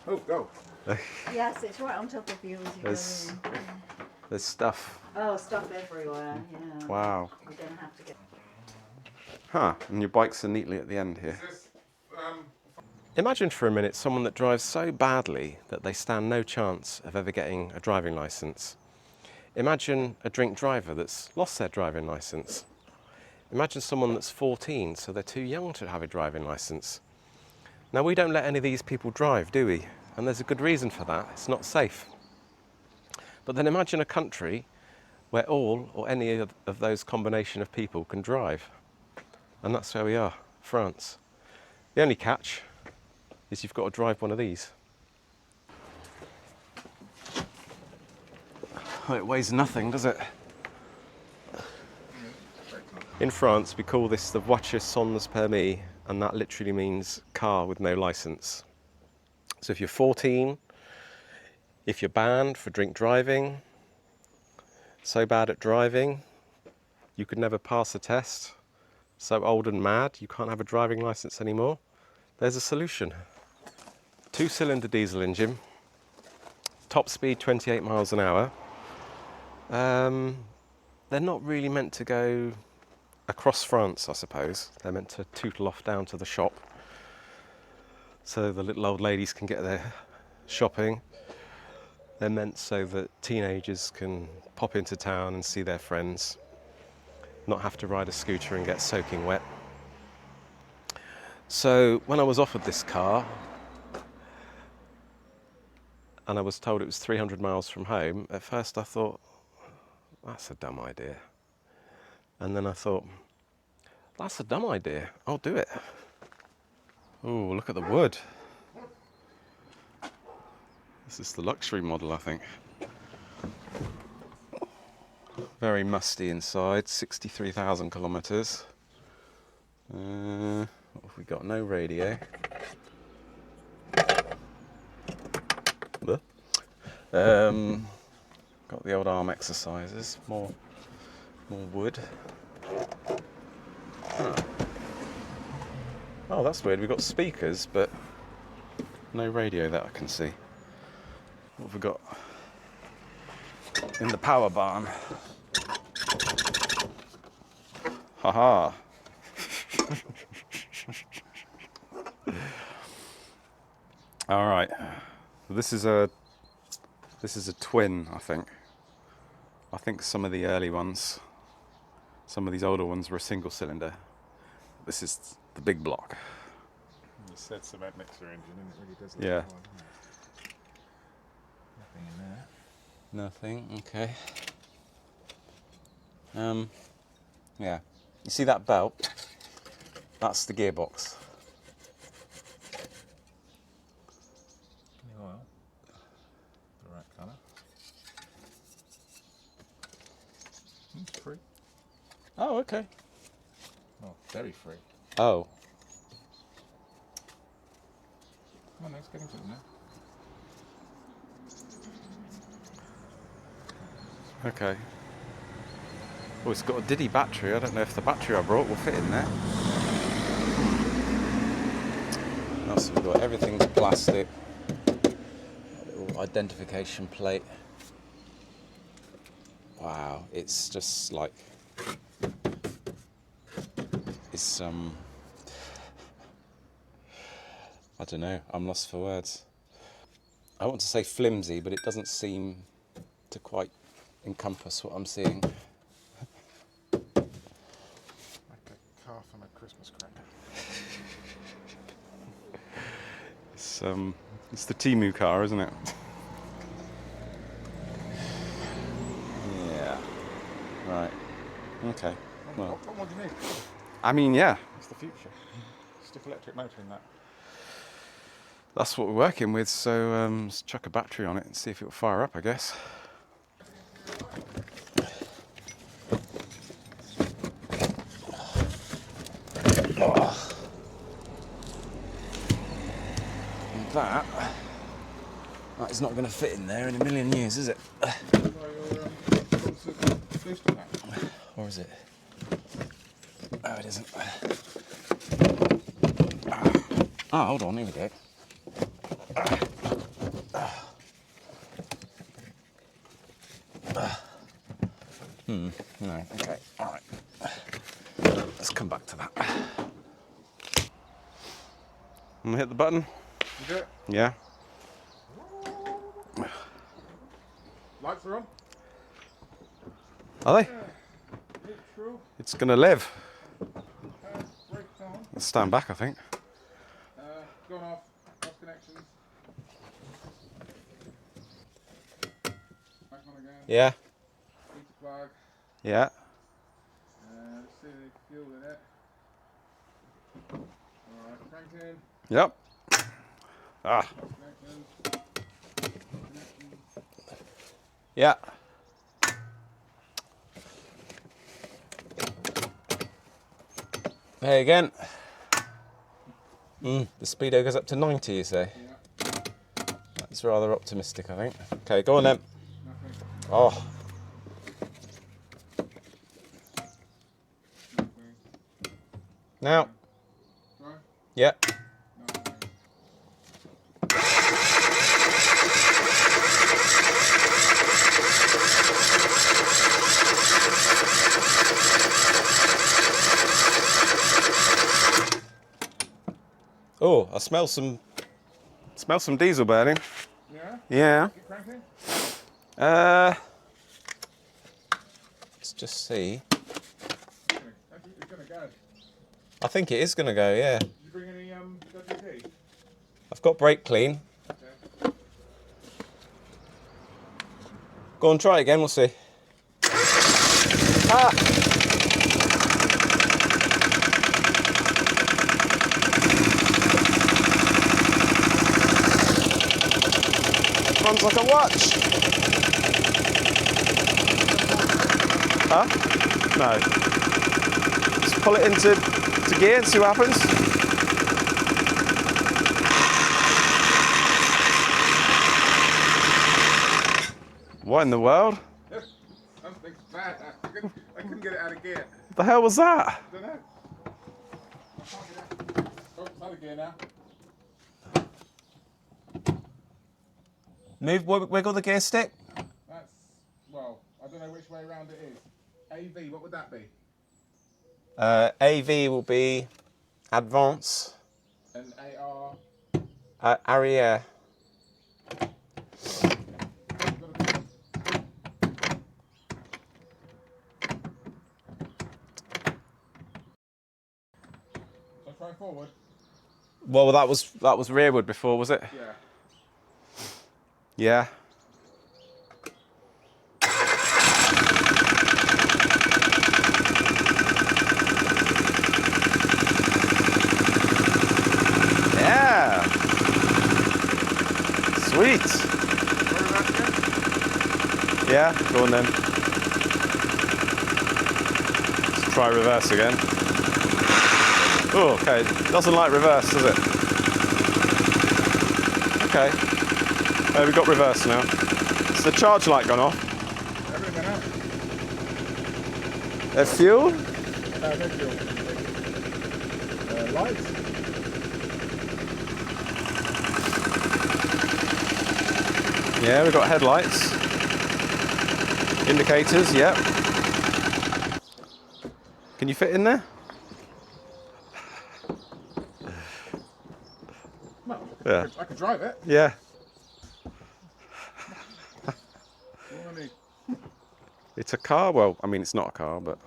go. Oh, go. Yes, it's right on top of you as you go in. There's stuff. Oh, stuff everywhere, yeah. Wow. You're going to have to get... Huh, and your bikes are neatly at the end here. Imagine for a minute someone that drives so badly that they stand no chance of ever getting a driving licence. Imagine a drink driver that's lost their driving licence. Imagine someone that's 14, so they're too young to have a driving licence. Now, we don't let any of these people drive, do we? And there's a good reason for that. It's not safe. But then imagine a country where all or any of those combination of people can drive. And that's where we are, France. The only catch is you've got to drive one of these. Oh, it weighs nothing, does it? In France, we call this the voiture sans permis, and that literally means car with no licence. So if you're 14, if you're banned for drink driving, so bad at driving, you could never pass a test, so old and mad, you can't have a driving licence anymore, there's a solution. 2-cylinder diesel engine, top speed 28 miles an hour. They're not really meant to go across France, I suppose. They're meant to tootle off down to the shop so the little old ladies can get their shopping. They're meant so that teenagers can pop into town and see their friends, not have to ride a scooter and get soaking wet. So when I was offered this car and I was told it was 300 miles from home, at first I thought, that's a dumb idea. And then I thought, that's a dumb idea, I'll do it. Oh, look at the wood. This is the luxury model, I think. Very musty inside, 63,000 kilometres. What have we got? No radio. Got the old arm exercises, more wood. Oh, that's weird. We've got speakers, but no radio that I can see. What have we got in the power barn? Haha. All right. This is a twin, I think. I think some of the early ones, some of these older ones were a single cylinder. This is the big block. You said cement mixer engine, and it really does. Yeah. Well, nothing in there. Nothing. Okay. Yeah. You see that belt? That's the gearbox. New oil. The right colour. It's free. Oh, okay. Oh, very free. Oh. Come on, let's get into it now. Okay. Oh, it's got a Diddy battery. I don't know if the battery I brought will fit in there. So we've got everything's plastic. A little identification plate. Wow, it's just like it's I don't know. I'm lost for words. I want to say flimsy, but it doesn't seem to quite encompass what I'm seeing. Like a car from a Christmas cracker. It's the Timu car, isn't it? Yeah. Right. Okay. Well, What more do you need? I mean, yeah. It's the future. Stick electric motor in that. That's what we're working with, so let's chuck a battery on it and see if it'll fire up, I guess. And that is not going to fit in there in a million years, is it? Or is it? Oh, it isn't. Oh, hold on, here we go. No, okay, all right. Let's come back to that. I'm gonna hit the button. You do it? Yeah. Lights are on. Are they? Neutral. It's gonna live. Brakes on. Let's stand back, I think. Gone off. Lost connections. Back on again. Yeah. Heater plug. Yeah. Let's see the fuel in it. Alright, cranked in. Yep. Ah. Connections. Yeah. Hey again. The speedo goes up to 90, you say? Yeah. That's rather optimistic, I think. Okay, go on then. Nothing. Oh, Nothing. now. Drive. Yeah. Nothing. Oh, I smell some diesel burning. Yeah? Yeah. Keep cranking? Let's just see. It's gonna go. I think it is going to go, yeah. Did you bring any WD? I've got brake clean. Okay. Go on, try it again, we'll see. Ah! Runs like a watch. Huh? No. Just pull it into gear and see what happens. What in the world? Something's bad. I couldn't get it out of gear. What the hell was that? I don't know. I can't get out. Oh, it's out of gear now. Move, wiggle the gear stick. That's, well, I don't know which way around it is. AV, what would that be? AV will be advance. And AR? Arrière. So try forward? Well, that was rearward before, was it? Yeah. Yeah. Yeah. Sweet. Yeah, go on then. Let's try reverse again. Oh, okay. Doesn't like reverse, does it? Okay. We've got reverse now. Has the charge light gone off? Everything went out. Fuel? No fuel. Lights? Yeah, we've got headlights. Indicators, yep. Can you fit in there? No, Yeah. I could drive it. Yeah. What do I need? It's a car. Well, I mean, it's not a car, but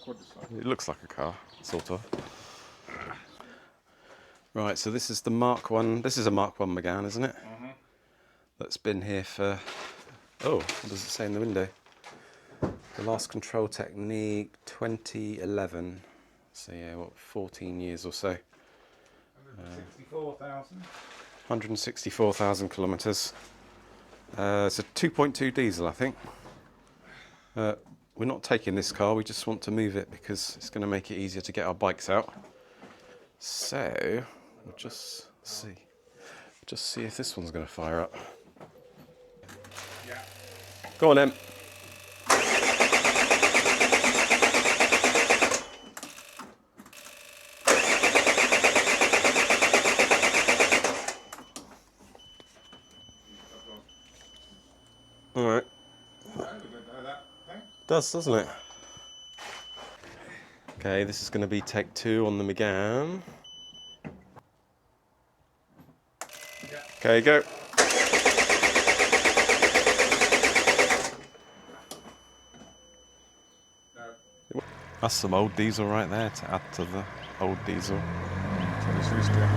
Quadricycle. it looks like a car, sort of. Right, so this is the Mark 1. This is a Mark 1 Megane, isn't it? That's been here for... Oh, what does it say in the window? The last control technique, 2011. So yeah, what, 14 years or so. 164,000. 164,000 kilometres. It's a 2.2 diesel, I think. We're not taking this car, we just want to move it because it's going to make it easier to get our bikes out. So, we'll just see if this one's going to fire up. Yeah. Go on then. All right. Does, doesn't it? Okay, this is going to be take 2 on the Megane. Okay, go. That's some old diesel right there to add to the old diesel. That's what it's used to.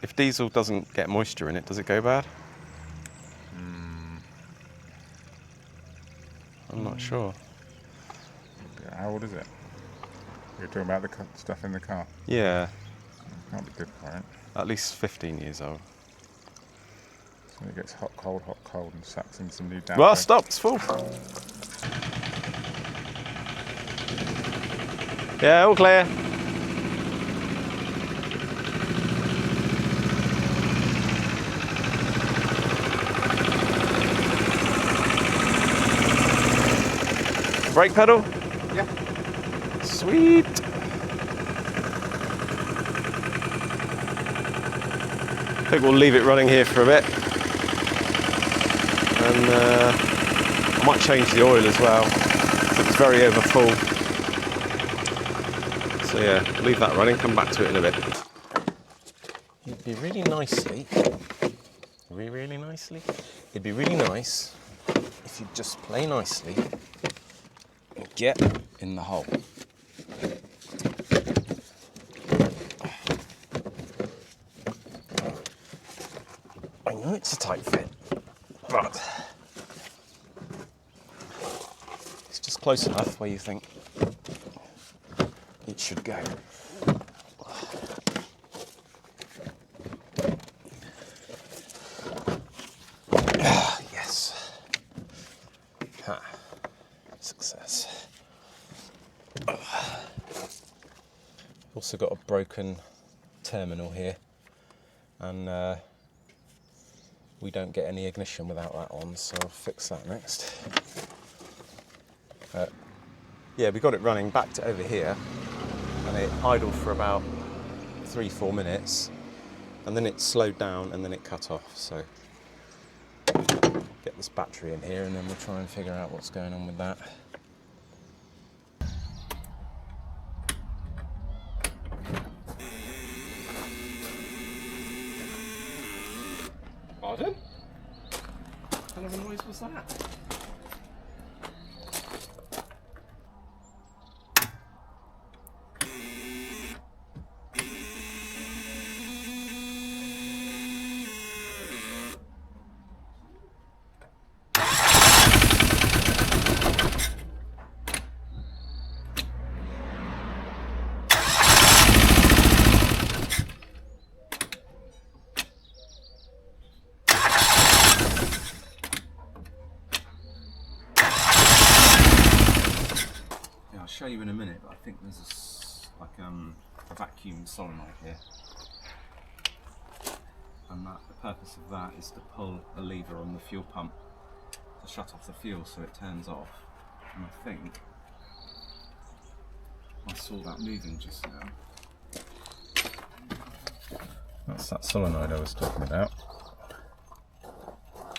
If diesel doesn't get moisture in it, does it go bad? I'm not sure. How old is it? You're talking about the stuff in the car? Yeah, Can't be good for it. at least 15 years old. So it gets hot, cold, and sucks in some new damp. Well, stop, it's full. Yeah, all clear. Brake pedal? Yeah. Sweet. I think we'll leave it running here for a bit. And I might change the oil as well. It's very over full. So yeah, leave that running, come back to it in a bit. It'd be really nicely, it'd be really nice if you'd just play nicely and get in the hole. I know it's a tight fit, but it's just close enough where you think it should go. Yes. Ha. Success. Also got a broken terminal here, and we don't get any ignition without that on, so I'll fix that next. Yeah, we got it running, backed it over here, and it idled for about 3-4 minutes, and then it slowed down and then it cut off. So get this battery in here and then we'll try and figure out what's going on with that. Pardon? What kind of a noise was that? I'll show you in a minute, but I think there's a vacuum solenoid here, and the purpose of that is to pull a lever on the fuel pump to shut off the fuel so it turns off. And I think I saw that moving just now. That's that solenoid I was talking about.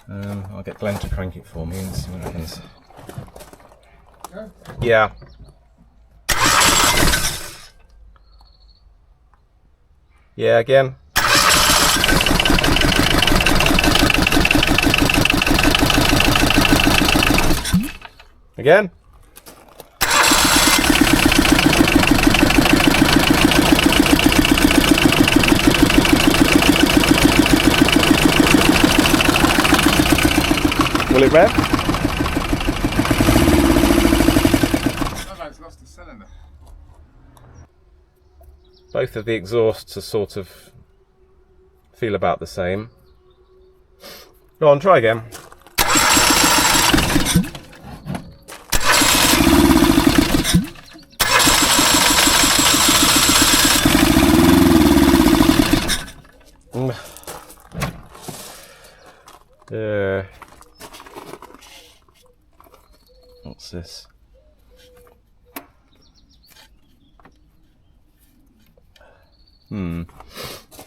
I'll get Glenn to crank it for me and see what happens. Yeah. Yeah, again. Again. Will it rev? Oh, it's lost the cylinder. Both of the exhausts are sort of feel about the same. Go on, try again. What's this?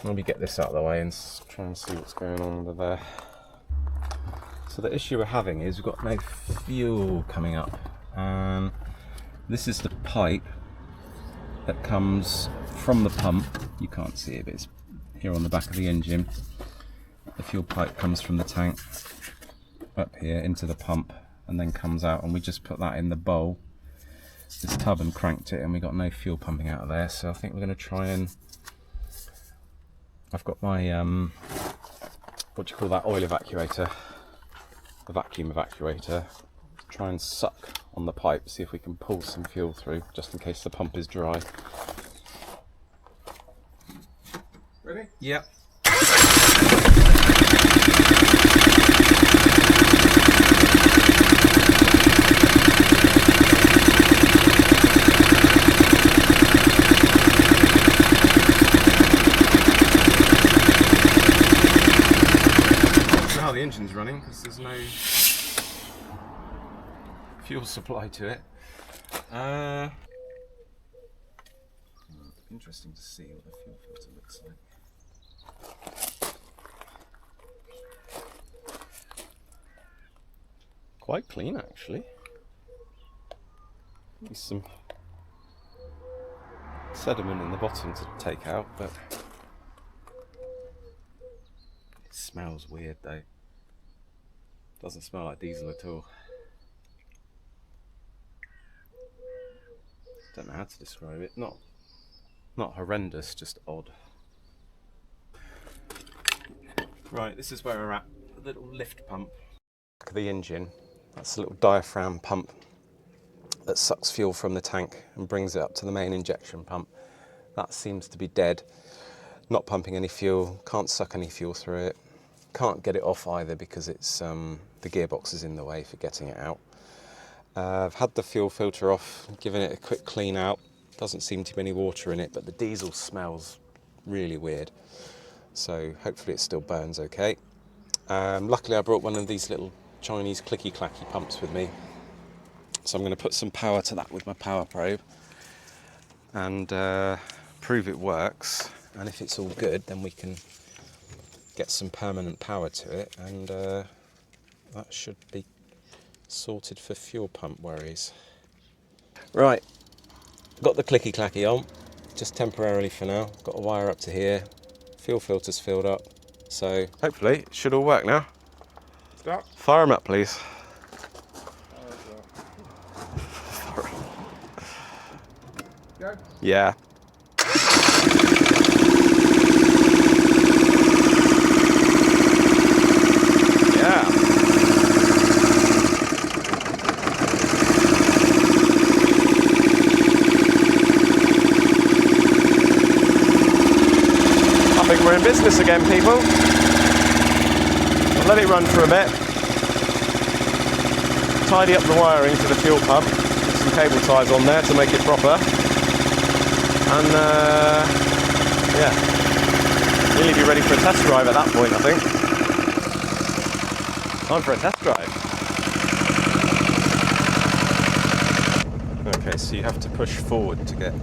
Maybe get this out of the way and try and see what's going on under there. So the issue we're having is we've got no fuel coming up. This is the pipe that comes from the pump. You can't see it, but it's here on the back of the engine. The fuel pipe comes from the tank up here into the pump and then comes out, and we just put that in the bowl, this tub, and cranked it, and we got no fuel pumping out of there. So I think we're going to try and, I've got my what do you call that, oil evacuator, the vacuum evacuator, try and suck on the pipe, see if we can pull some fuel through just in case the pump is dry. Ready? Yep. How the engine's running because there's no fuel supply to it. Interesting to see what the fuel filter looks like. Quite clean actually. Maybe some sediment in the bottom to take out, but it smells weird though. Doesn't smell like diesel at all. Don't know how to describe it. Not horrendous, just odd. Right, this is where we're at. A little lift pump. Back of the engine. That's a little diaphragm pump that sucks fuel from the tank and brings it up to the main injection pump. That seems to be dead. Not pumping any fuel. Can't suck any fuel through it. Can't get it off either because it's the gearbox is in the way for getting it out. I've had the fuel filter off, given it a quick clean out. Doesn't seem to be any water in it, but the diesel smells really weird. So hopefully it still burns okay. Luckily I brought one of these little Chinese clicky clacky pumps with me. So I'm going to put some power to that with my power probe and prove it works. And if it's all good, then we can get some permanent power to it, and that should be sorted for fuel pump worries. Right, got the clicky clacky on, just temporarily for now. Got a wire up to here, fuel filter's filled up, so hopefully it should all work now. Start. Fire them up please. Go. Yeah. We're in business again, people. I'll let it run for a bit. Tidy up the wiring to the fuel pump. Put some cable ties on there to make it proper. And yeah, really be ready for a test drive at that point, I think. Time for a test drive. Okay, so you have to push forward to get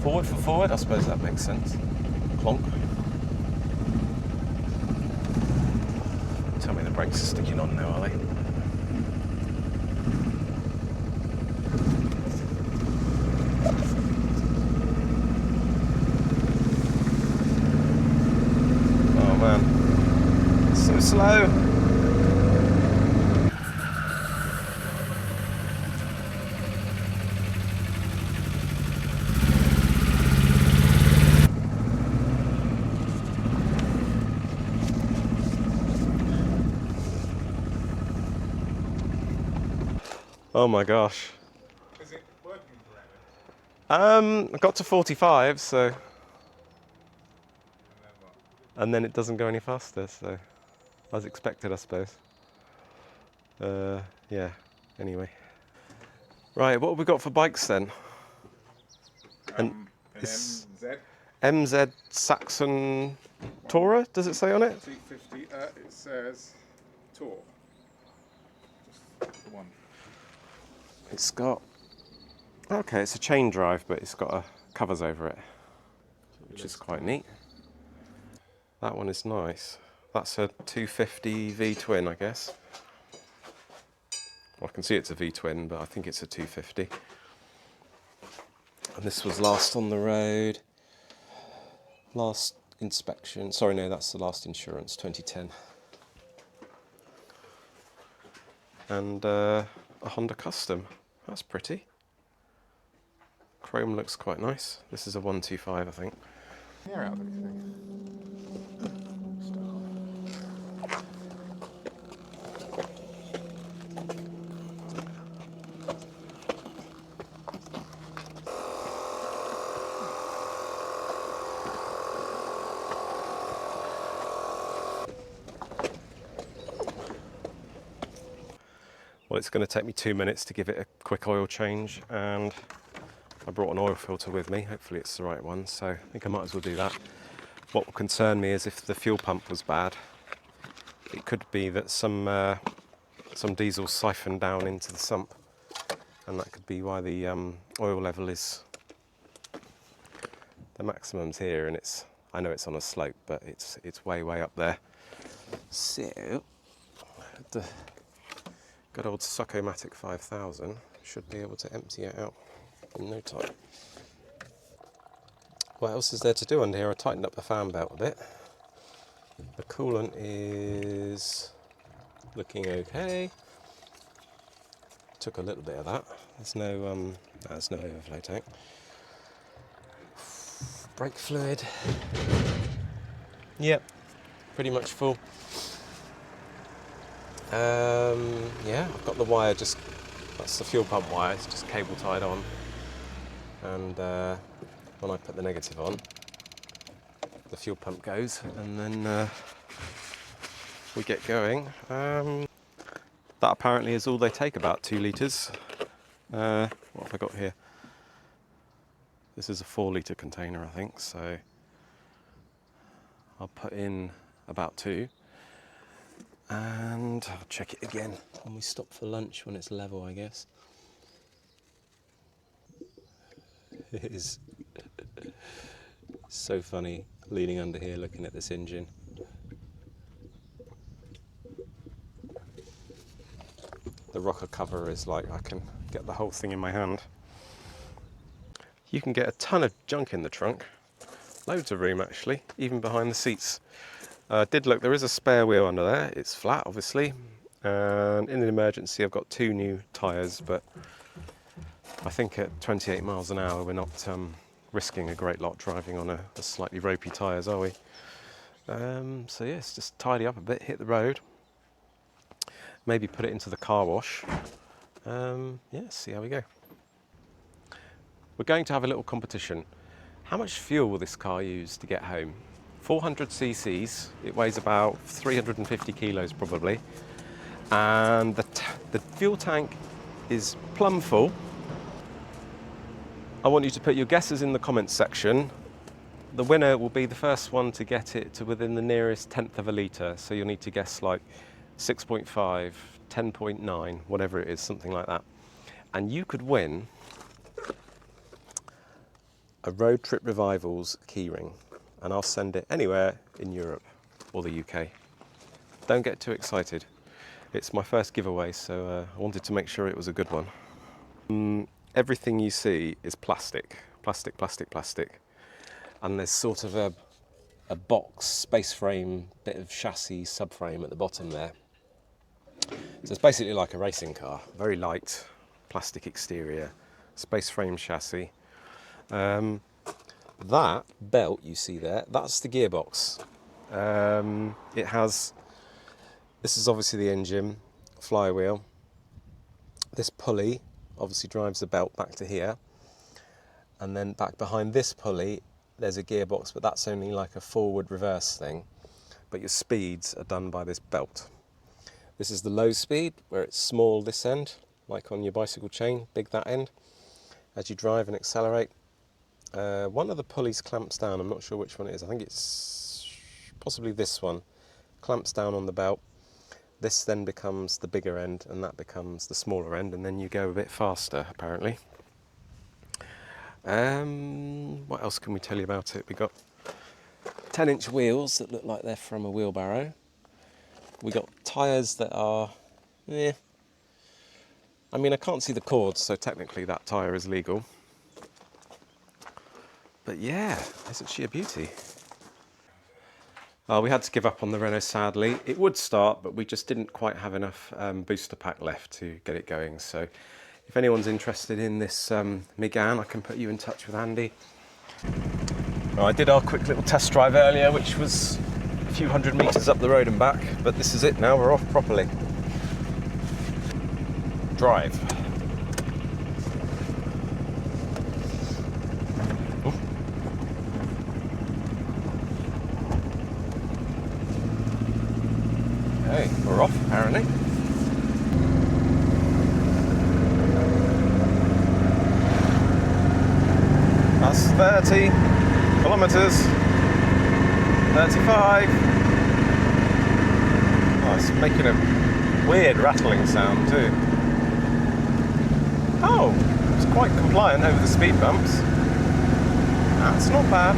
forward for forward. I suppose that makes sense. Clonk. Tell me the brakes are sticking on now, are they? Oh man, so slow. Oh my gosh. Is it working correctly? I got to 45, so. And then it doesn't go any faster, so. As expected, I suppose. Yeah, anyway. Right, what have we got for bikes then? An it's MZ. MZ Saxon Tourer, does it say on it? T50, it says Tour. Just the one. It's got, okay, it's a chain drive, but it's got covers over it, which is quite neat. That one is nice. That's a 250 V-twin, I guess. Well, I can see it's a V-twin, but I think it's a 250. And this was last on the road. Last inspection. Sorry, no, that's the last insurance, 2010. And a Honda Custom. That's pretty. Chrome looks quite nice. This is a 125, I think. Air out of it, Well, it's going to take me 2 minutes to give it a quick oil change, and I brought an oil filter with me. Hopefully it's the right one, so I think I might as well do that. What will concern me is if the fuel pump was bad. It could be that some diesel siphoned down into the sump, and that could be why the oil level is, the maximum's here, and I know it's on a slope, but it's way up there. So the good old Succomatic 5000 should be able to empty it out in no time. What else is there to do under here? I tightened up the fan belt a bit. The coolant is looking okay. Took a little bit of that. There's no overflow tank. Brake fluid. Yep, pretty much full. Yeah, I've got the wire that's the fuel pump wire, it's just cable tied on. And when I put the negative on, the fuel pump goes, and then we get going. That apparently is all they take, about 2 litres. What have I got here? This is a 4 litre container, I think, so I'll put in about 2. And I'll check it again when we stop for lunch, when it's level, I guess. It is so funny leaning under here looking at this engine. The rocker cover is like I can get the whole thing in my hand. You can get a ton of junk in the trunk. Loads of room actually, even behind the seats. Did look, there is a spare wheel under there. It's flat, obviously, and in an emergency I've got 2 new tyres, but I think at 28 miles an hour we're not risking a great lot driving on a slightly ropey tyres, are we? So yes, just tidy up a bit, hit the road, maybe put it into the car wash. Yeah, see how we go. We're going to have a little competition. How much fuel will this car use to get home? 400 cc's, it weighs about 350 kilos probably, and the fuel tank is plumb full. I want you to put your guesses in the comments section. The winner will be the first one to get it to within the nearest tenth of a litre, so you'll need to guess like 6.5, 10.9, whatever it is, something like that. And you could win a Roadtrip Revivals keyring, and I'll send it anywhere in Europe or the UK. Don't get too excited. It's my first giveaway, so I wanted to make sure it was a good one. Everything you see is plastic. And there's sort of a box, space frame, bit of chassis, subframe at the bottom there. So it's basically like a racing car, very light, plastic exterior, space frame chassis. That belt you see there, that's the gearbox. It has, this is obviously the engine, flywheel. This pulley obviously drives the belt back to here. And then back behind this pulley, there's a gearbox, but that's only like a forward reverse thing. But your speeds are done by this belt. This is the low speed, where it's small this end, like on your bicycle chain, big that end. As you drive and accelerate, one of the pulleys clamps down. I'm not sure which one it is. I think it's possibly this one. Clamps down on the belt. This then becomes the bigger end, and that becomes the smaller end, and then you go a bit faster, apparently. What else can we tell you about it? We got 10-inch wheels that look like they're from a wheelbarrow. We got tyres that are, I mean, I can't see the cords, so technically that tyre is legal. But yeah, isn't she a beauty? We had to give up on the Renault, sadly. It would start, but we just didn't quite have enough booster pack left to get it going. So if anyone's interested in this Megane, I can put you in touch with Andy. Well, I did our quick little test drive earlier, which was a few hundred metres up the road and back, but this is it now, we're off properly. Drive. Okay, we're off apparently. That's 30 kilometres. 35. Oh, it's making a weird rattling sound too. Oh, it's quite compliant over the speed bumps. That's not bad.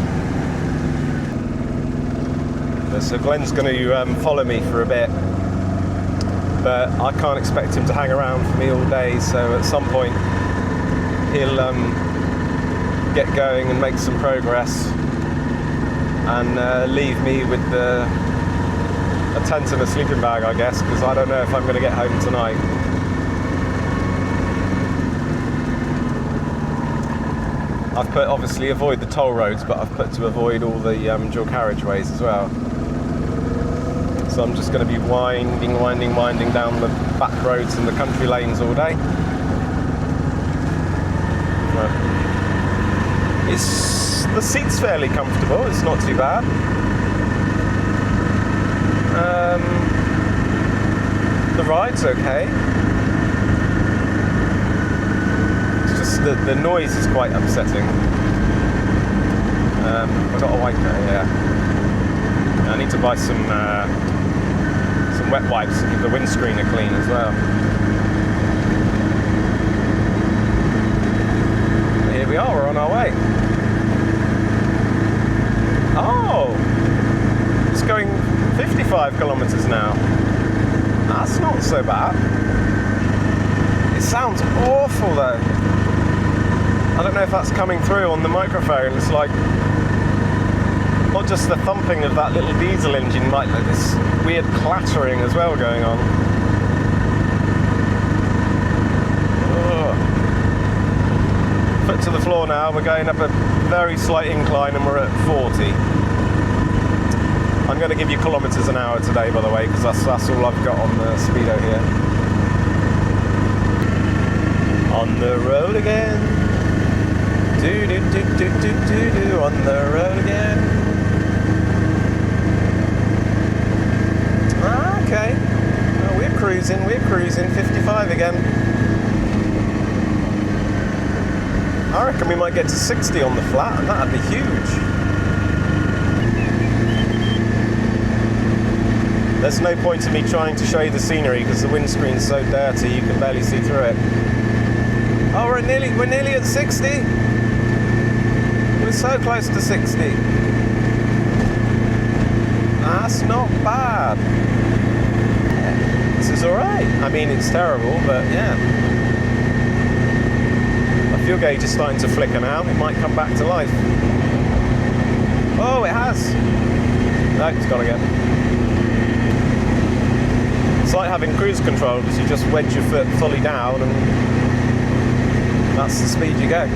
So Glenn's going to follow me for a bit, but I can't expect him to hang around for me all day, so at some point he'll get going and make some progress and leave me with a tent and a sleeping bag, I guess, because I don't know if I'm going to get home tonight. I've put, obviously, avoid the toll roads, but I've put to avoid all the dual carriageways as well. So I'm just going to be winding down the back roads and the country lanes all day. The seat's fairly comfortable, it's not too bad. The ride's okay. It's just the noise is quite upsetting. I've got a wiper here. I need to buy some wet wipes to give the windscreen a clean as well. Here we are, we're on our way. Oh, it's going 55 kilometres now. That's not so bad. It sounds awful though. I don't know if that's coming through on the microphone. It's like, not just the thumping of that little diesel engine, like this weird clattering as well going on. Ugh. Foot to the floor now, we're going up a very slight incline and we're at 40. I'm going to give you kilometres an hour today, by the way, because that's all I've got on the speedo here. On the road again. Do do do do do do do. On the road again. Okay, well, we're cruising, 55 again. I reckon we might get to 60 on the flat, and that'd be huge. There's no point in me trying to show you the scenery because the windscreen's so dirty you can barely see through it. Oh, we're nearly at 60. We're so close to 60. That's not bad. This is alright. I mean, it's terrible, but yeah. My fuel gauge is starting to flicker now. It might come back to life. Oh, it has. No, it's gone again. It's like having cruise control because you just wedge your foot fully down and that's the speed you go.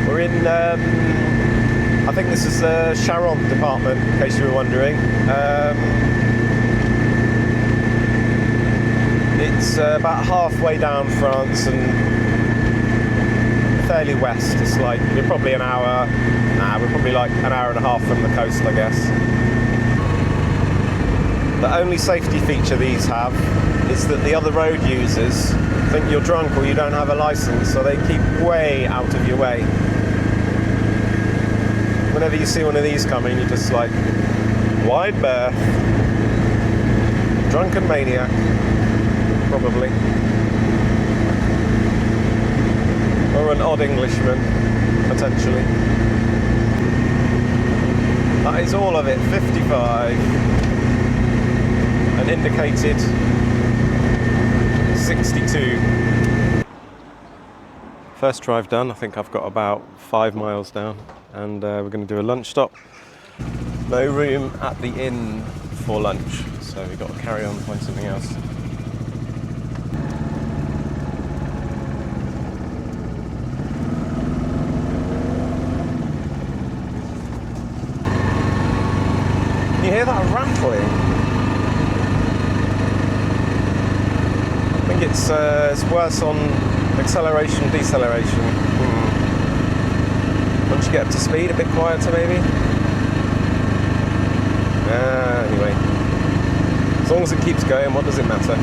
We're in, I think this is the Charente department, in case you were wondering. It's about halfway down France and fairly west. It's like, we're probably an hour, we're probably like an hour and a half from the coast, I guess. The only safety feature these have is that the other road users think you're drunk or you don't have a license, so they keep way out of your way. Whenever you see one of these coming, you're just like, wide berth, drunken maniac, probably. Or an odd Englishman, potentially. That is all of it, 55. And indicated 62. First drive done. I think I've got about 5 miles down, and we're going to do a lunch stop. No room at the inn for lunch, so we've got to carry on and find something else. You hear that rattling? I think it's worse on acceleration, deceleration. Once you get up to speed, a bit quieter maybe. Anyway, as long as it keeps going, what does it matter?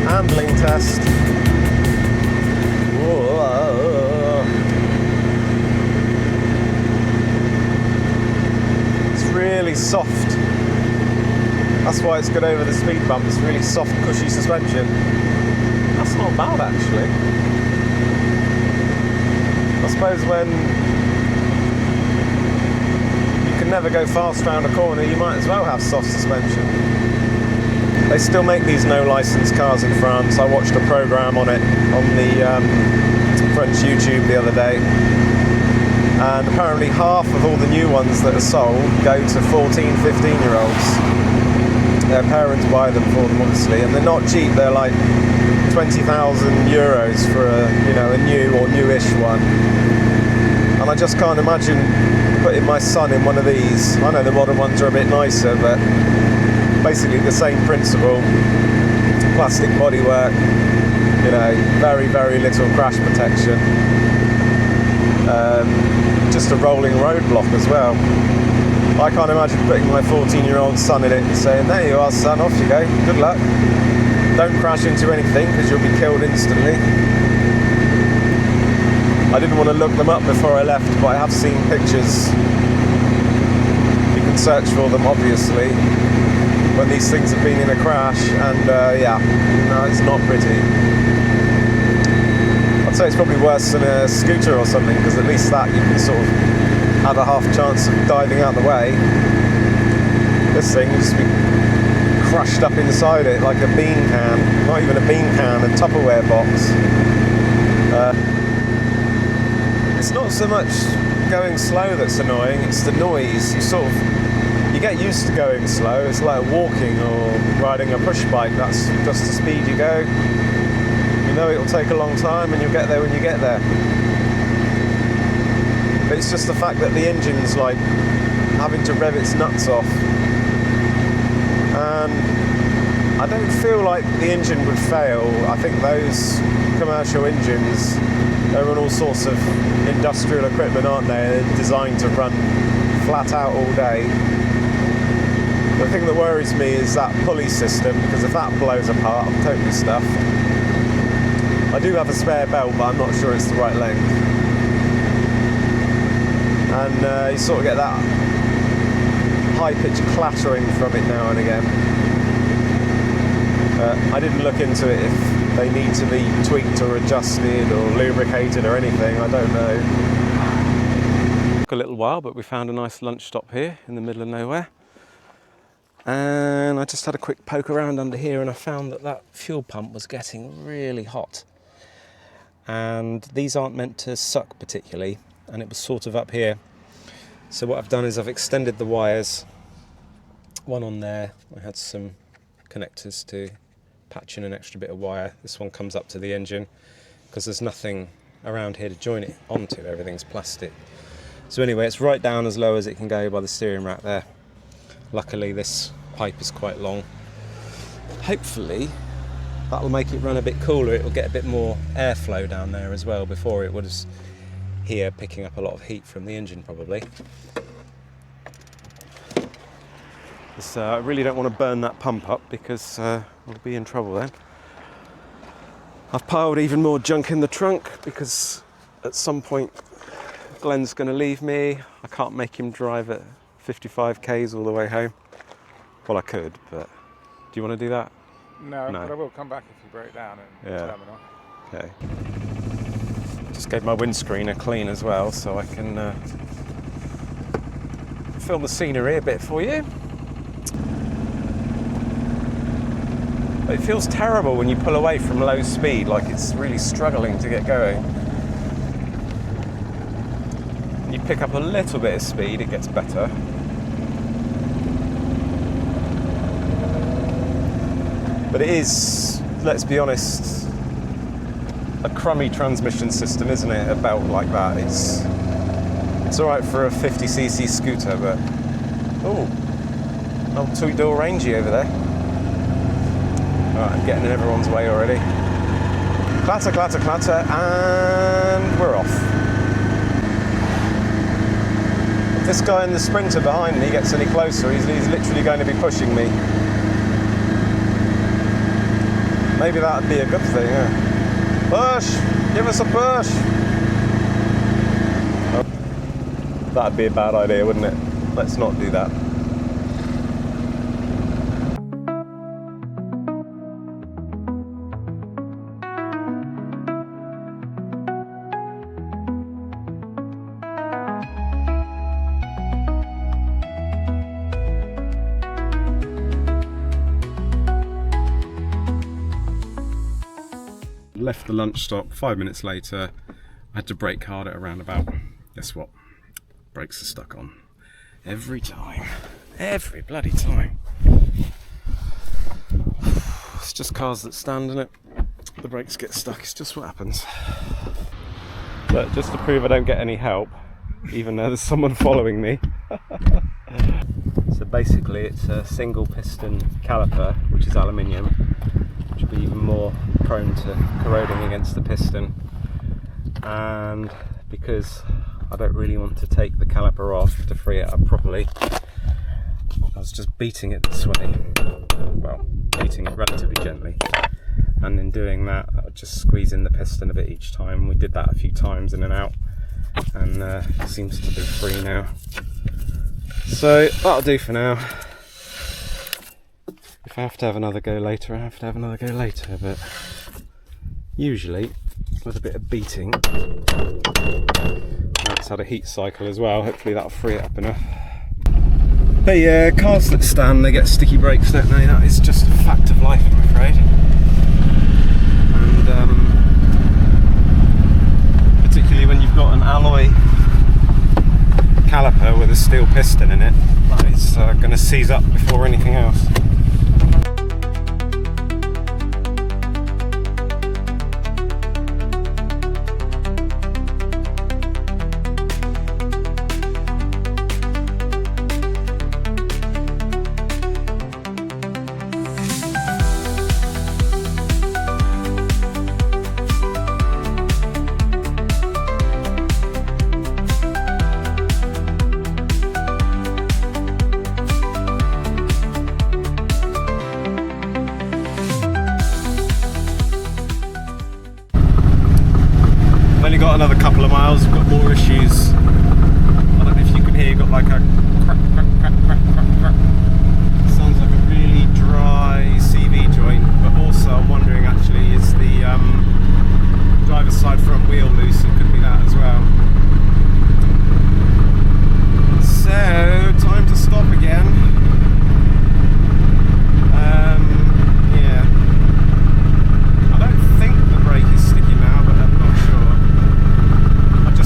Handling test. Whoa. It's really soft. That's why it's good over the speed bump. It's really soft, cushy suspension. That's not bad actually. I suppose when you can never go fast round a corner, you might as well have soft suspension. They still make these no license cars in France. I watched a programme on it on the French YouTube the other day, and apparently half of all the new ones that are sold go to 14, 15-year-olds. Their parents buy them for them, obviously, and they're not cheap. They're like 20,000 euros for a new or newish one. And I just can't imagine putting my son in one of these. I know the modern ones are a bit nicer, but basically the same principle, plastic bodywork, very, very little crash protection, just a rolling roadblock as well. I can't imagine putting my 14-year-old son in it and saying, there you are son, off you go, good luck, don't crash into anything because you'll be killed instantly. I didn't want to look them up before I left, but I have seen pictures. You can search for them obviously, when these things have been in a crash, and no, it's not pretty. I'd say it's probably worse than a scooter or something, because at least that you can sort of have a half chance of diving out the way. This thing will just be crushed up inside it like a bean can, not even a bean can, a Tupperware box. It's not so much going slow that's annoying, it's the noise. You get used to going slow. It's like walking or riding a push bike. That's just the speed you go. You know it'll take a long time and you'll get there when you get there. But it's just the fact that the engine's like having to rev its nuts off. And I don't feel like the engine would fail. I think those commercial engines, they run all sorts of industrial equipment, aren't they? They're designed to run flat out all day. The thing that worries me is that pulley system, because if that blows apart, I'm totally stuffed. I do have a spare belt, but I'm not sure it's the right length. And you sort of get that high-pitched clattering from it now and again. I didn't look into it if they need to be tweaked or adjusted or lubricated or anything, I don't know. Took a little while, but we found a nice lunch stop here in the middle of nowhere. And I just had a quick poke around under here and I found that fuel pump was getting really hot. And these aren't meant to suck particularly, and it was sort of up here. So what I've done is I've extended the wires, one on there. I had some connectors to patch in an extra bit of wire. This one comes up to the engine because there's nothing around here to join it onto, everything's plastic. So anyway, it's right down as low as it can go by the steering rack there. Luckily this pipe is quite long. Hopefully That'll make it run a bit cooler. It will get a bit more airflow down there as well. Before it was here picking up a lot of heat from the engine probably. I really don't want to burn that pump up because we'll be in trouble then. I've piled even more junk in the trunk because at some point Glenn's going to leave me. I can't make him drive at 55 k's all the way home. Well, I could, but do you want to do that? No, but I will come back if you break down and turn it off. Okay. Just gave my windscreen a clean as well, so I can film the scenery a bit for you. It feels terrible when you pull away from low speed, like it's really struggling to get going. When you pick up a little bit of speed, it gets better. But it is, let's be honest, a crummy transmission system, isn't it? A belt like that. It's alright for a 50cc scooter, but oh, old two-door Rangy over there. Alright, I'm getting in everyone's way already. Clatter, clatter, clatter, and we're off. If this guy in the Sprinter behind me gets any closer, he's literally going to be pushing me. Maybe that'd be a good thing, yeah. Push! Give us a push! Oh, that'd be a bad idea, wouldn't it? Let's not do that. Left the lunch stop 5 minutes later. I had to brake hard at a roundabout. Guess what? Brakes are stuck on. Every time. Every bloody time. It's just cars that stand in it. The brakes get stuck. It's just what happens. But just to prove I don't get any help, even though there's someone following me. So basically it's a single piston caliper, which is aluminium, which will be even more prone to corroding against the piston. And because I don't really want to take the caliper off to free it up properly, I was just beating it this way. Well, beating it relatively gently. And in doing that, I would just squeeze in the piston a bit each time. We did that a few times in and out, and it seems to be free now. So that'll do for now. If I have to have another go later, I have to have another go later, but usually with a bit of beating, that's had a heat cycle as well, hopefully that'll free it up enough. But yeah, cars that stand, they get sticky brakes, don't they? That is just a fact of life, I'm afraid. And particularly when you've got an alloy caliper with a steel piston in it, that is going to seize up before anything else. Got another couple of miles, we've got more issues. I don't know if you can hear, you've got like a crack, crack, crack, crack, crack, crack. Sounds like a really dry CV joint, but also I'm wondering actually, is the driver's side front wheel loose? It could be that as well. So, time to stop again. Yeah. I don't think the brake is sticky now, but I'm not sure.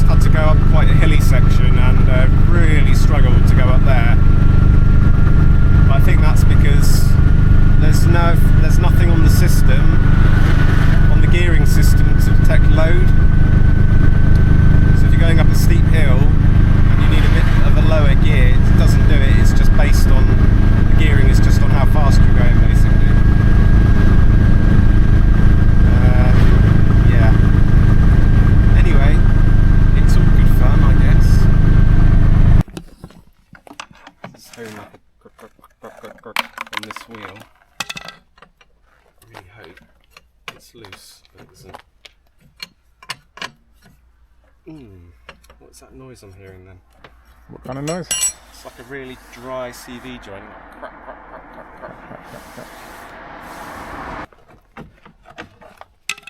Had to go up quite a hilly section and really struggled to go up there. that's loose, but it isn't. What's that noise I'm hearing then? What kind of noise? It's like a really dry CV joint.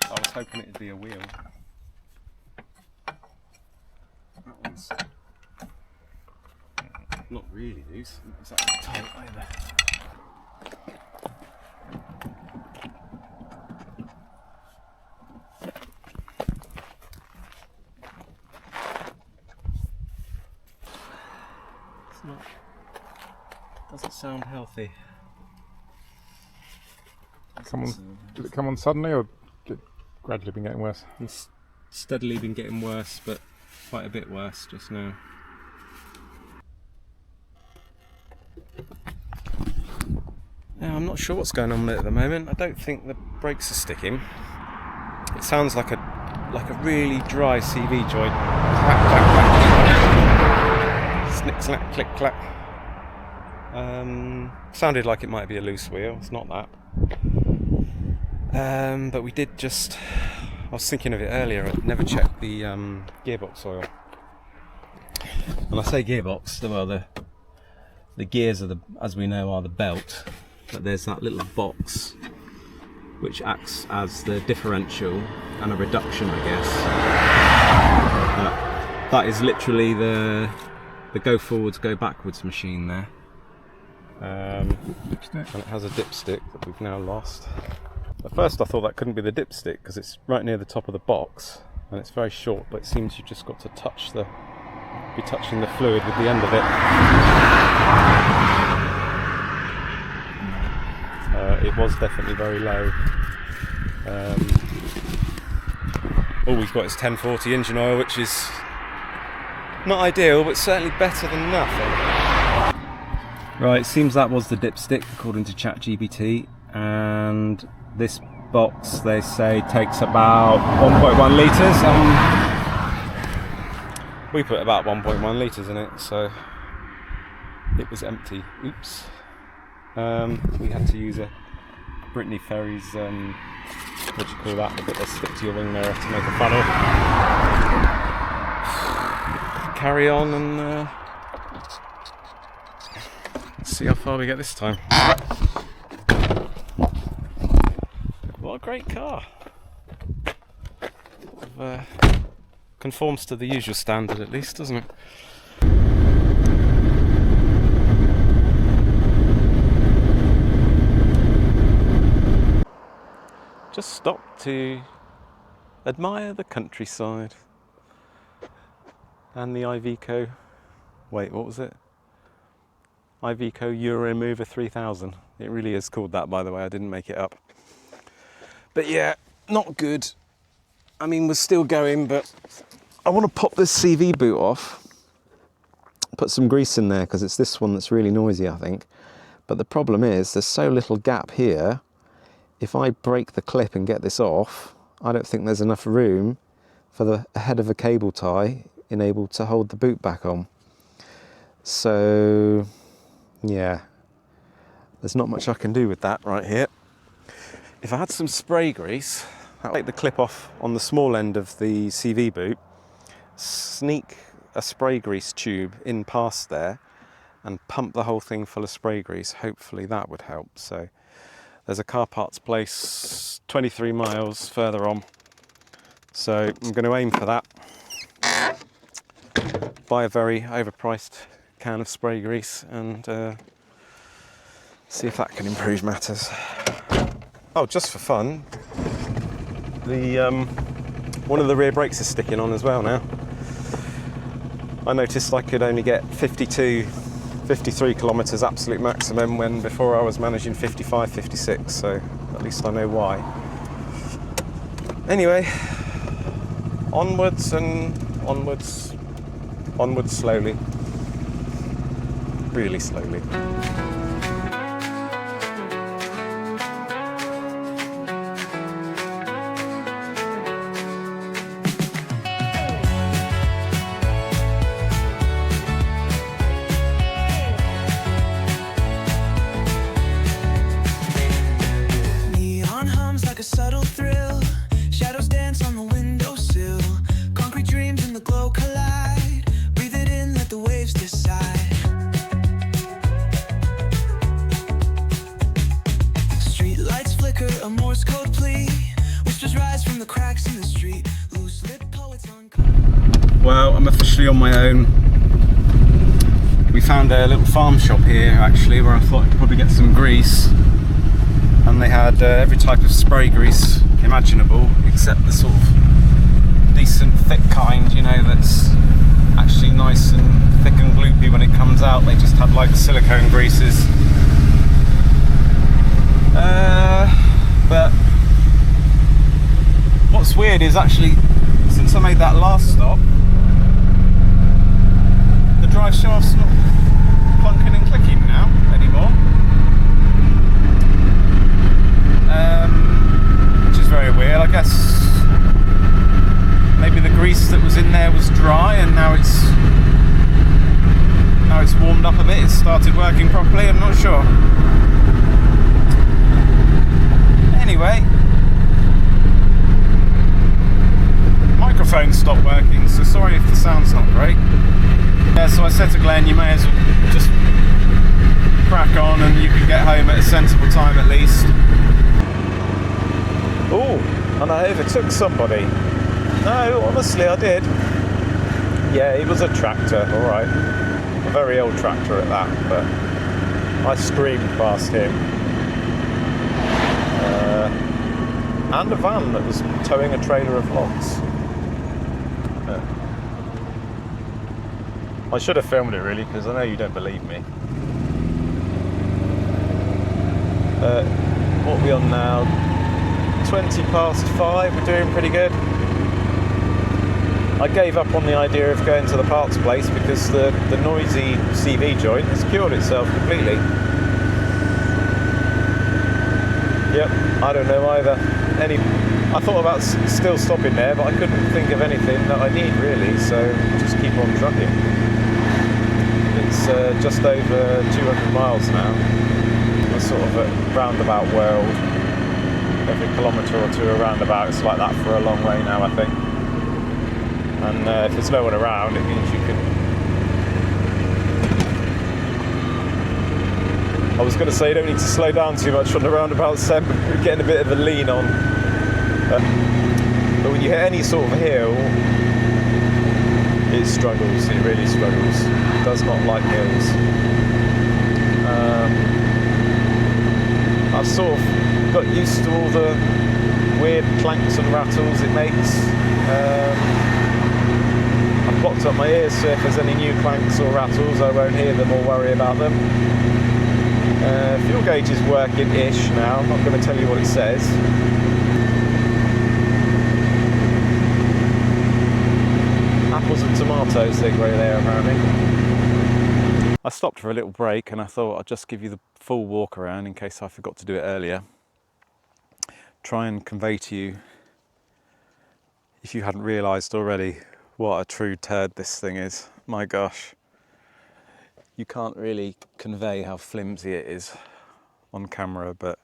I was hoping it'd be a wheel. That one's not really loose. It's not tight either. It's not. Doesn't sound healthy. Did it come on suddenly, or did it gradually been getting worse? It's steadily been getting worse, but quite a bit worse just now. Yeah, I'm not sure what's going on there at the moment. I don't think the brakes are sticking. It sounds like a really dry CV joint. Clack, clack, clack. Snick, snack, click, clack. Sounded like it might be a loose wheel. It's not that. But we did just. I was thinking of it earlier. I'd never checked the gearbox oil. When I say gearbox, well, the gears are as we know, are the belt. But there's that little box which acts as the differential and a reduction, I guess. That is literally the go forwards, go backwards machine there. And it has a dipstick that we've now lost. At first I thought that couldn't be the dipstick because it's right near the top of the box and it's very short, but it seems you've just got to be touching the fluid with the end of it. It was definitely very low. All we've got is 1040 engine oil, which is not ideal, but certainly better than nothing. Right, it seems that was the dipstick according to ChatGPT, and this box they say takes about 1.1 litres. We put about 1.1 litres in it, so it was empty. Oops. We had to use a Brittany Ferries, what do you call that, the bit that stick to your wing mirror to make a funnel. Carry on and see how far we get this time. What a great car. Conforms to the usual standard at least, doesn't it? Just stopped to admire the countryside and the Iveco. Wait, what was it? Iveco Euromover 3000. It really is called that, by the way. I didn't make it up. But yeah, not good. I mean, we're still going, but I want to pop this CV boot off. Put some grease in there because it's this one that's really noisy, I think. But the problem is there's so little gap here. If I break the clip and get this off, I don't think there's enough room for the head of a cable tie able to hold the boot back on. So, yeah, there's not much I can do with that right here. If I had some spray grease, I'd take the clip off on the small end of the CV boot, sneak a spray grease tube in past there, and pump the whole thing full of spray grease. Hopefully that would help. So there's a car parts place 23 miles further on, so I'm going to aim for that. Buy a very overpriced can of spray grease and see if that can improve matters. Oh, just for fun, one of the rear brakes is sticking on as well now. I noticed I could only get 53 kilometres absolute maximum when before I was managing 55, 56, so at least I know why. Anyway, onwards and onwards slowly, really slowly. Neon hums like a subtle thrill. Shadows dance on the windowsill. Concrete dreams and the glow collide. Breathe it in, let the waves decide. Street lights flicker, a Morse code plea. Whispers rise from the cracks in the street. Loose lip poets on. Well, I'm officially on my own. We found a little farm shop here actually where I thought I'd probably get some grease, and they had every type of spray grease imaginable except the sort of decent thick kind, you know, that's actually nice and thick and gloopy when it comes out. They just had like silicone greases. But what's weird is actually since I made that last stop, the drive shaft's not clunking and clicking now anymore, which is very weird. I guess maybe the grease that was in there was dry and now it's warmed up a bit, it's started working properly, I'm not sure. Anyway, microphone stopped working, so sorry if the sound's not great. Yeah, so I said to Glenn, you may as well just crack on and you can get home at a sensible time at least. Oh, and I overtook somebody. No, honestly I did. Yeah, he was a tractor, alright. A very old tractor at that, but I screamed past him. And a van that was towing a trailer of logs. I should have filmed it really, because I know you don't believe me. What are we on now? 20 past 5, we're doing pretty good. I gave up on the idea of going to the parts place because the noisy CV joint has cured itself completely. Yep, I don't know either. I thought about still stopping there, but I couldn't think of anything that I need really, so just keep on trucking. It's just over 200 miles now. A sort of a roundabout world. Every kilometre or two a roundabout. It's like that for a long way now, I think. And if there's no one around, it means you can... I was going to say you don't need to slow down too much on the roundabout, Seb. You're getting a bit of a lean on. But when you hit any sort of hill, it struggles. It really struggles. It does not like hills. I've sort of got used to all the weird clanks and rattles it makes. I've blocked up my ears, so if there's any new clanks or rattles, I won't hear them or worry about them. Fuel gauge is working-ish now. I'm not going to tell you what it says. Apples and tomatoes they grow there apparently. I stopped for a little break and I thought I'd just give you the full walk around in case I forgot to do it earlier. Try and convey to you, if you hadn't realised already, what a true turd this thing is. My gosh. You can't really convey how flimsy it is on camera, but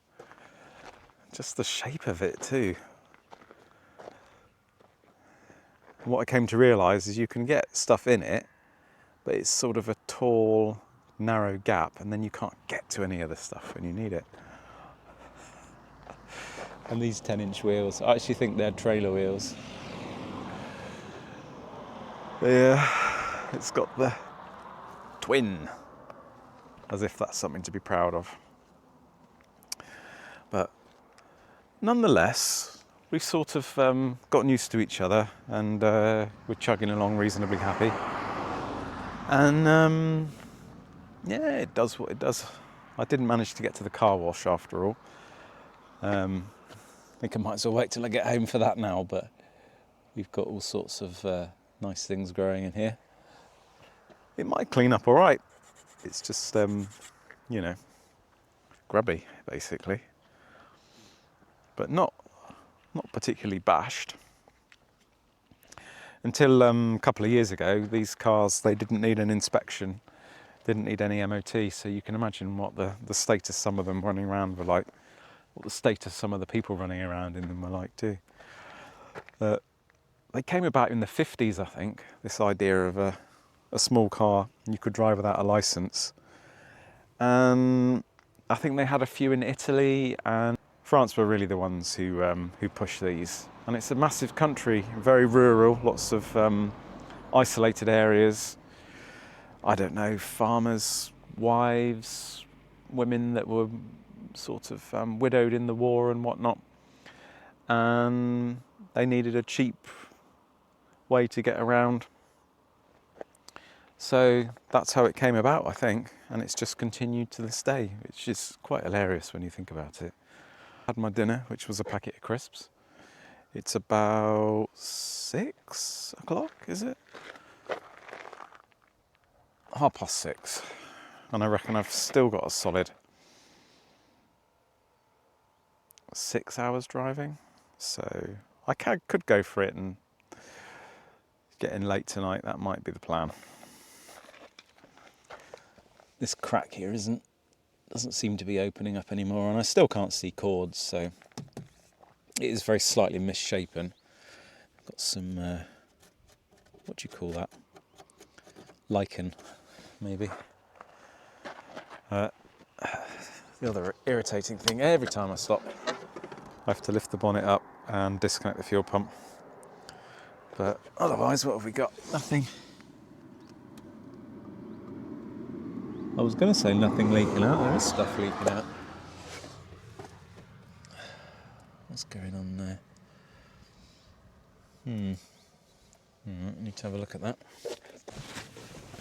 just the shape of it too. What I came to realise is you can get stuff in it, but it's sort of a tall, narrow gap, and then you can't get to any other stuff when you need it. And these 10-inch wheels, I actually think they're trailer wheels. Yeah, it's got the twin, as if that's something to be proud of. But nonetheless, we've sort of gotten used to each other, and we're chugging along reasonably happy. And yeah, it does what it does. I didn't manage to get to the car wash after all. I think I might as well wait till I get home for that now, but we've got all sorts of nice things growing in here. It might clean up all right. It's just, you know, grubby, basically. But not particularly bashed. Until a couple of years ago, these cars, they didn't need an inspection, didn't need any MOT, so you can imagine what the status some of them running around were like. what the status some of the people running around in them were like too. They came about in the 50s, I think, this idea of a small car you could drive without a licence. And I think they had a few in Italy, and France were really the ones who pushed these. And it's a massive country, very rural, lots of isolated areas. I don't know, farmers, wives, women that were sort of widowed in the war and whatnot. And they needed a cheap way to get around. So that's how it came about, I think, and it's just continued to this day, which is quite hilarious when you think about it. I had my dinner, which was a packet of crisps. It's about 6 o'clock, is it? 6:30, and I reckon I've still got a solid 6 hours driving, so I could go for it and get in late tonight. That might be the plan. This crack here doesn't seem to be opening up anymore, and I still can't see cords, so it is very slightly misshapen. Got some what do you call that? Lichen, maybe. The other irritating thing, every time I stop, I have to lift the bonnet up and disconnect the fuel pump. But otherwise, what have we got? Nothing. I was going to say nothing leaking out. There is stuff leaking out. What's going on there? Need to have a look at that.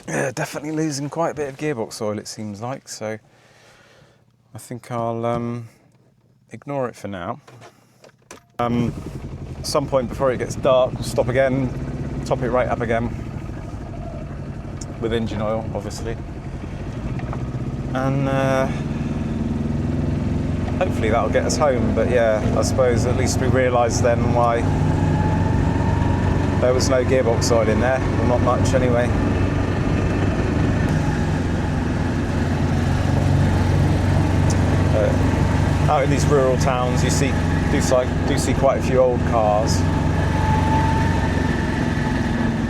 Yeah, definitely losing quite a bit of gearbox oil, it seems like. So I think I'll ignore it for now. At some point before it gets dark, stop again, top it right up again with engine oil, obviously. And hopefully that'll get us home. But yeah, I suppose at least we realise then why there was no gearbox oil in there. Well, not much anyway. Out in these rural towns, you do see quite a few old cars.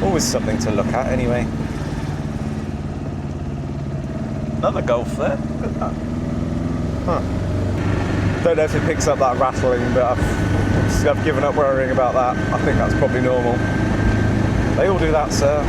Always something to look at anyway. Another Golf there, look at that. Don't know if it picks up that rattling, but I've given up worrying about that. I think that's probably normal. They all do that, sir.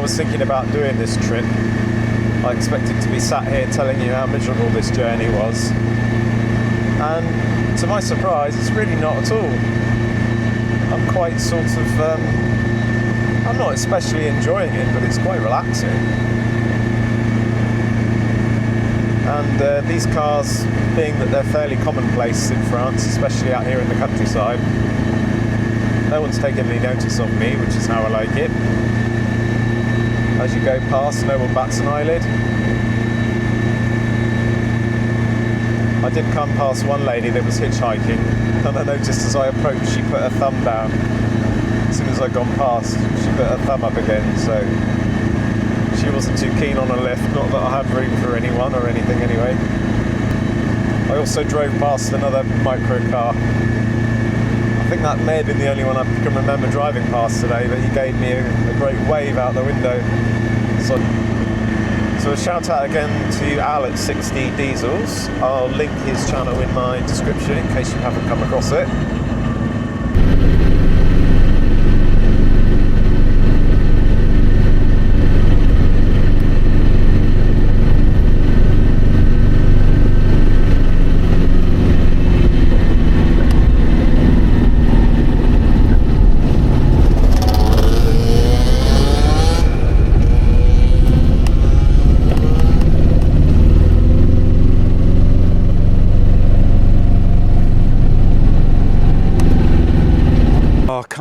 Thinking about doing this trip, I expected to be sat here telling you how miserable this journey was, and to my surprise it's really not at all. I'm quite sort of I'm not especially enjoying it, but it's quite relaxing. And these cars, being that they're fairly commonplace in France, especially out here in the countryside, no one's taken any notice of me, which is how I like it. As you go past, no one bats an eyelid. I did come past one lady that was hitchhiking, and I noticed as I approached she put her thumb down. As soon as I'd gone past, she put her thumb up again, so she wasn't too keen on a lift, not that I had room for anyone or anything anyway. I also drove past another microcar. I think that may have been the only one I can remember driving past today, but he gave me a great wave out the window. So a shout out again to Al at 60 Diesels. I'll link his channel in my description in case you haven't come across it.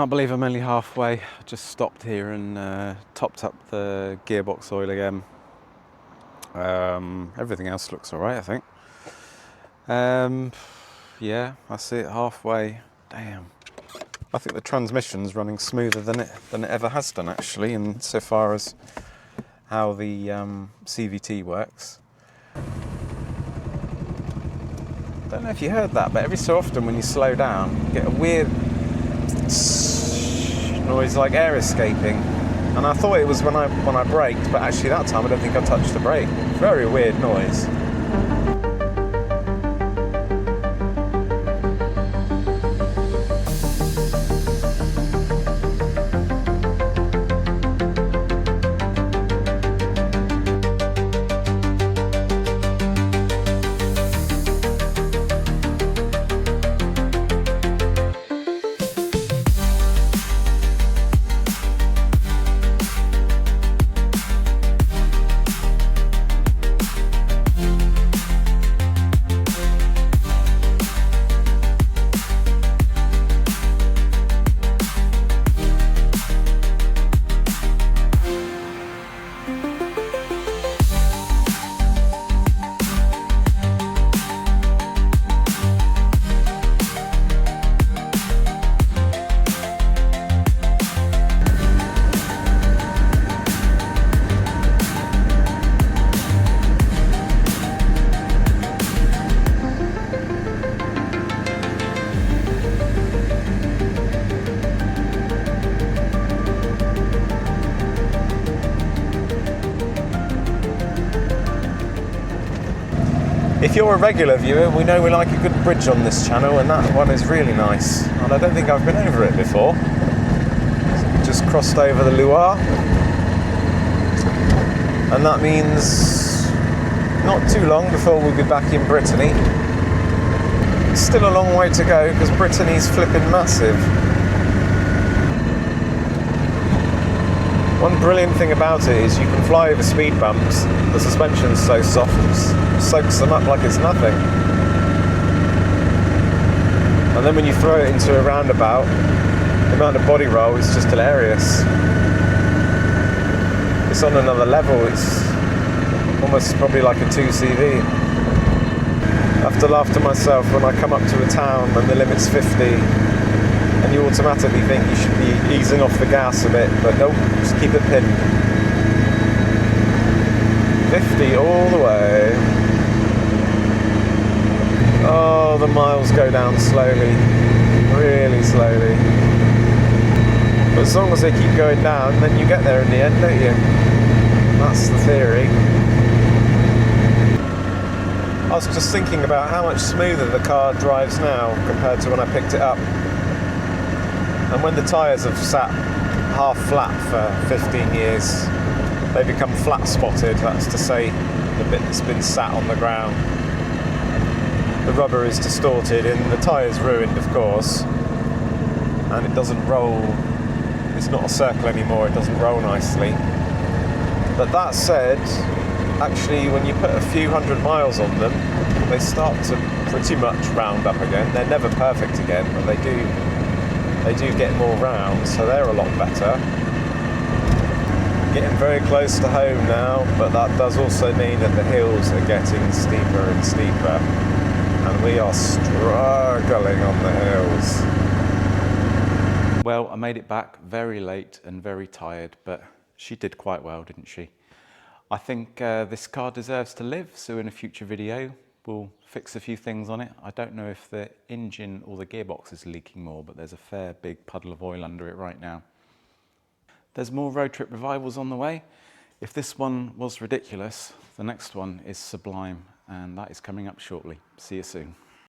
Can't believe I'm only halfway. I just stopped here and topped up the gearbox oil again. Everything else looks alright, I think. Yeah, that's it, halfway. Damn. I think the transmission's running smoother than it ever has done, actually, and so far as how the CVT works. Don't know if you heard that, but every so often when you slow down, you get a weird noise like air escaping. And I thought it was when I braked, but actually that time I don't think I touched the brake. Very weird noise. If you're a regular viewer, we know we like a good bridge on this channel, and that one is really nice. And I don't think I've been over it before. So we just crossed over the Loire. And that means not too long before we'll be back in Brittany. It's still a long way to go because Brittany's flipping massive. One brilliant thing about it is you can fly over speed bumps. The suspension's so soft, it soaks them up like it's nothing. And then when you throw it into a roundabout, the amount of body roll is just hilarious. It's on another level. It's almost probably like a 2CV. I have to laugh to myself when I come up to a town and the limit's 50. And you automatically think you should be easing off the gas a bit, but nope, just keep it pinned. 50 all the way. Oh, the miles go down slowly, really slowly. But as long as they keep going down, then you get there in the end, don't you? That's the theory. I was just thinking about how much smoother the car drives now compared to when I picked it up. And when the tyres have sat half flat for 15 years, they become flat spotted. That's to say, the bit that's been sat on the ground. The rubber is distorted and the tyre's ruined, of course. And it doesn't roll, it's not a circle anymore, it doesn't roll nicely. But that said, actually when you put a few hundred miles on them, they start to pretty much round up again. They're never perfect again, but they do get more round, so they're a lot better. Getting very close to home now, but that does also mean that the hills are getting steeper and steeper, and we are struggling on the hills. Well, I made it back very late and very tired, but she did quite well, didn't she? I think this car deserves to live, so in a future video we'll fix a few things on it. I don't know if the engine or the gearbox is leaking more, but there's a fair big puddle of oil under it right now. There's more road trip revivals on the way. If this one was ridiculous, the next one is sublime, and that is coming up shortly. See you soon.